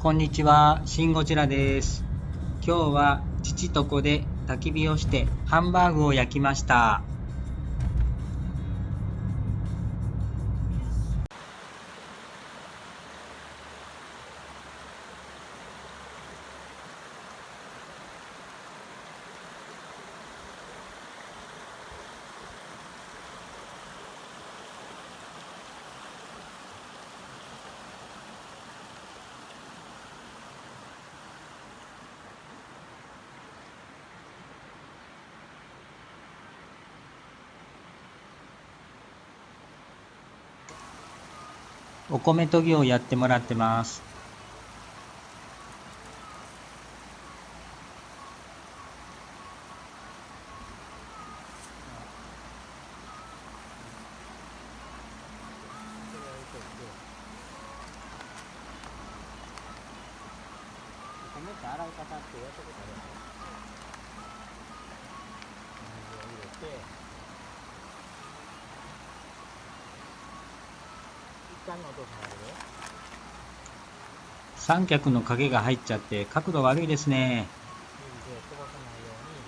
こんにちは、シンゴジラです。今日は父と子で焚き火をしてハンバーグを焼きました。お米研ぎをやってもらってます。米って洗い方ってやったことあるの？水を入れて、一旦の音があるよ。三脚の影が入っちゃって角度悪いですね。指で飛ばさないように。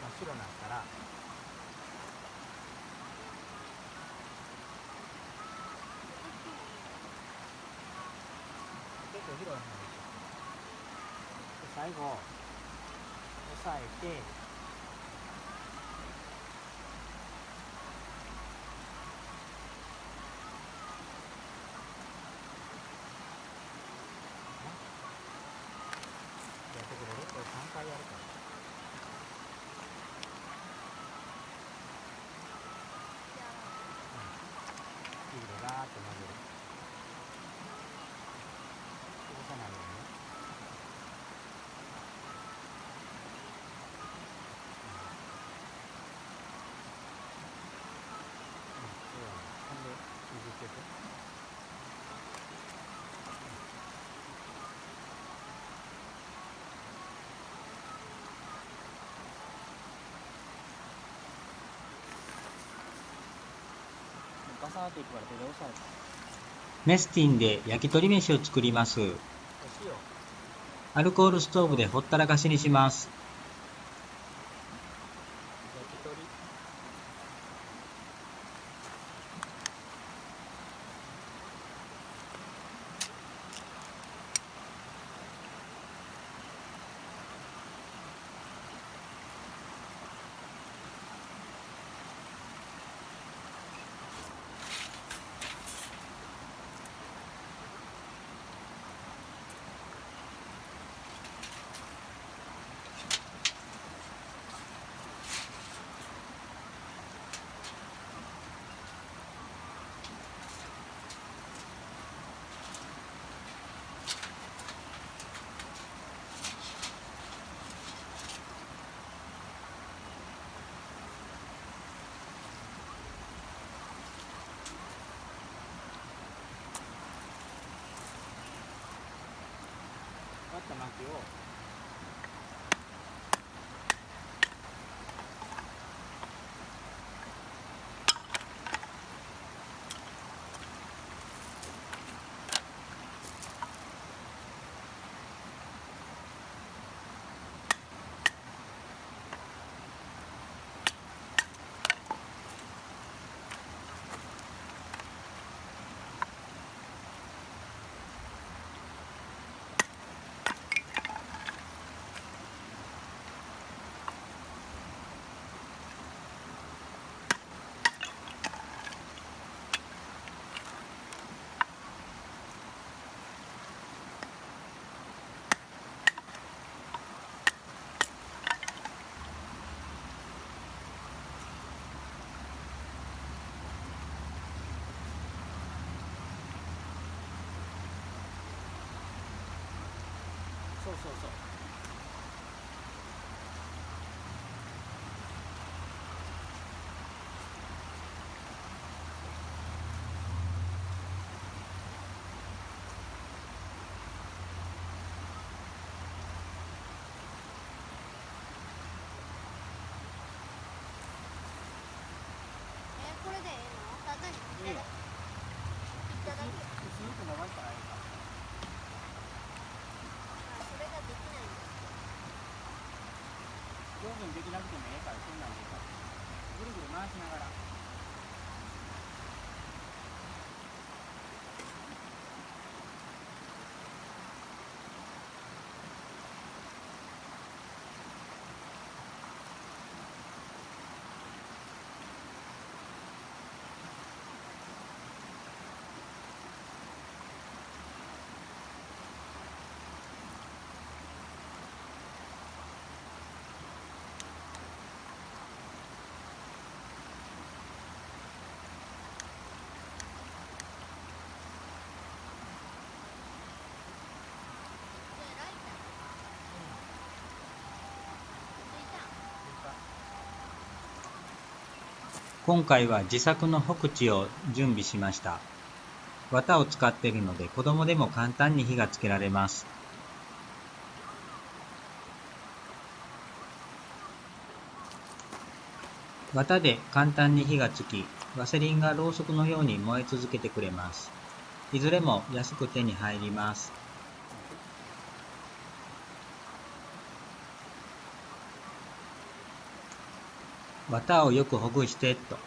真っ白になったら結構広い範囲で最後押さえて、やってくれる？これ3回やるから。指でガーッと混ぜる。潰さないようにね。そうやね。ほんで水つけて。ガサーっていくから手で押さえて。メスティンで焼き鳥飯を作ります。アルコールストーブでほったらかしにします。焼き鳥。割った薪をそうそうそう。できなくてもええからそんなんでいいからぐるぐる回しながら。今回は自作のホクチを準備しました。綿を使っているので子供でも簡単に火がつけられます。綿で簡単に火がつき、ワセリンがろうそくのように燃え続けてくれます。いずれも安く手に入ります。綿をよくほぐしてと。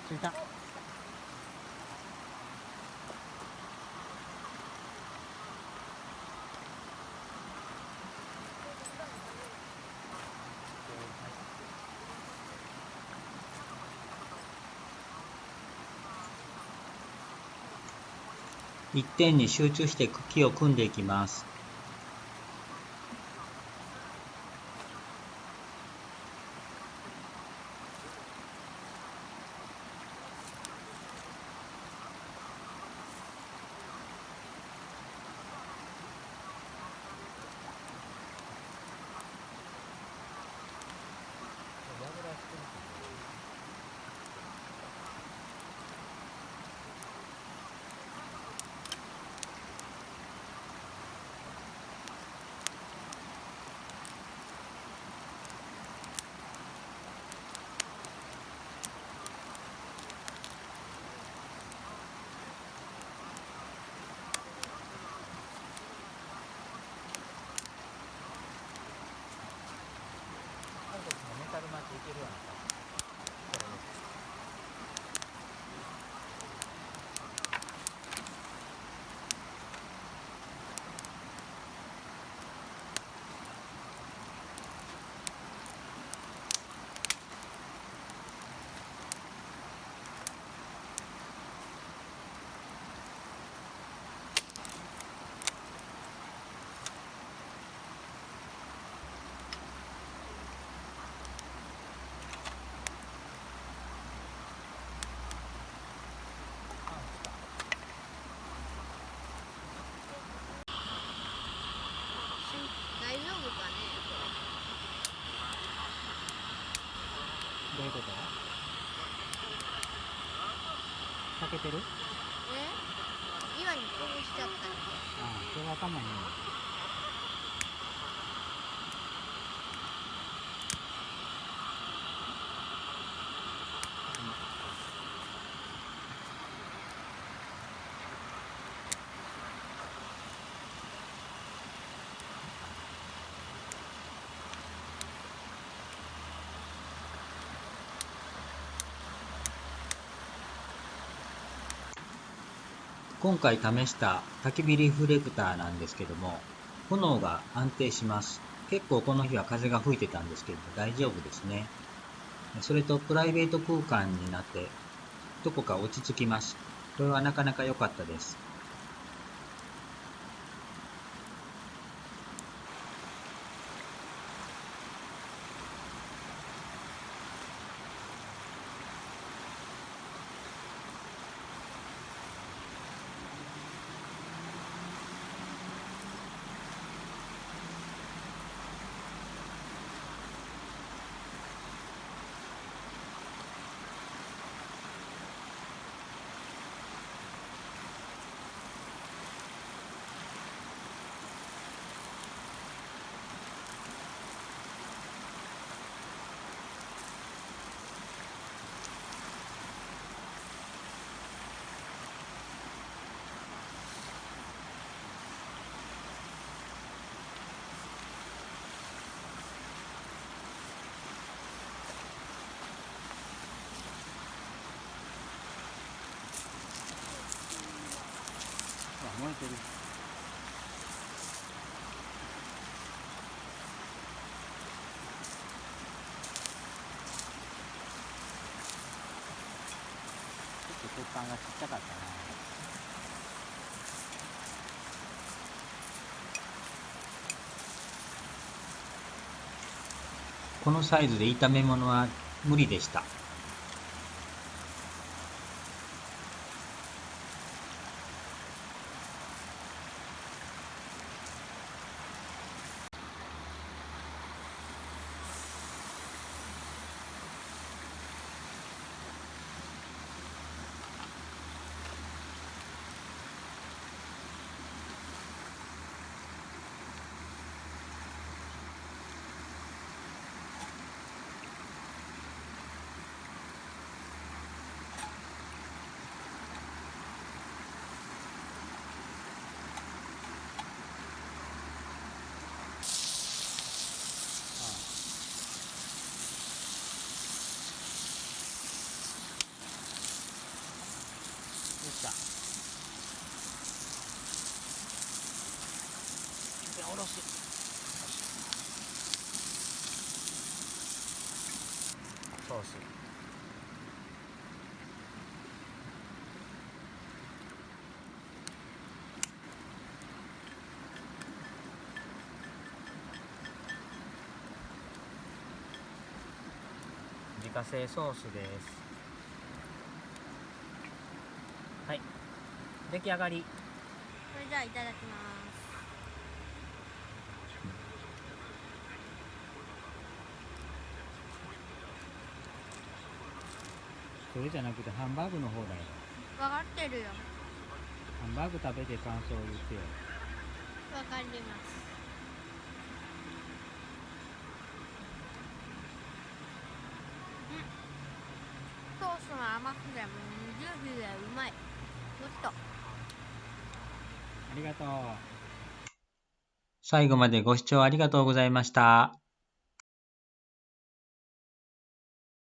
ついた。一点に集中して茎を組んでいきます。大丈夫かねこれ。どういうこと？かけてる？岩にこぼしちゃったみたい。ああ、それは頭にいい。今回試した焚き火リフレクターなんですけども、炎が安定します。結構この日は風が吹いてたんですけども大丈夫ですね。それとプライベート空間になってどこか落ち着きます。これはなかなか良かったです。パンがちっちゃかったな。このサイズで炒め物は無理でした。よっしゃ。おろす。ソース。自家製ソースです。はい、出来上がり。それじゃあいただきます。それじゃなくてハンバーグの方だよ。分かってるよ。ハンバーグ食べて感想を言ってよ。分かります。ソースの甘くてジューシーでうまい。もっと。ありがとう。最後までご視聴ありがとうございました。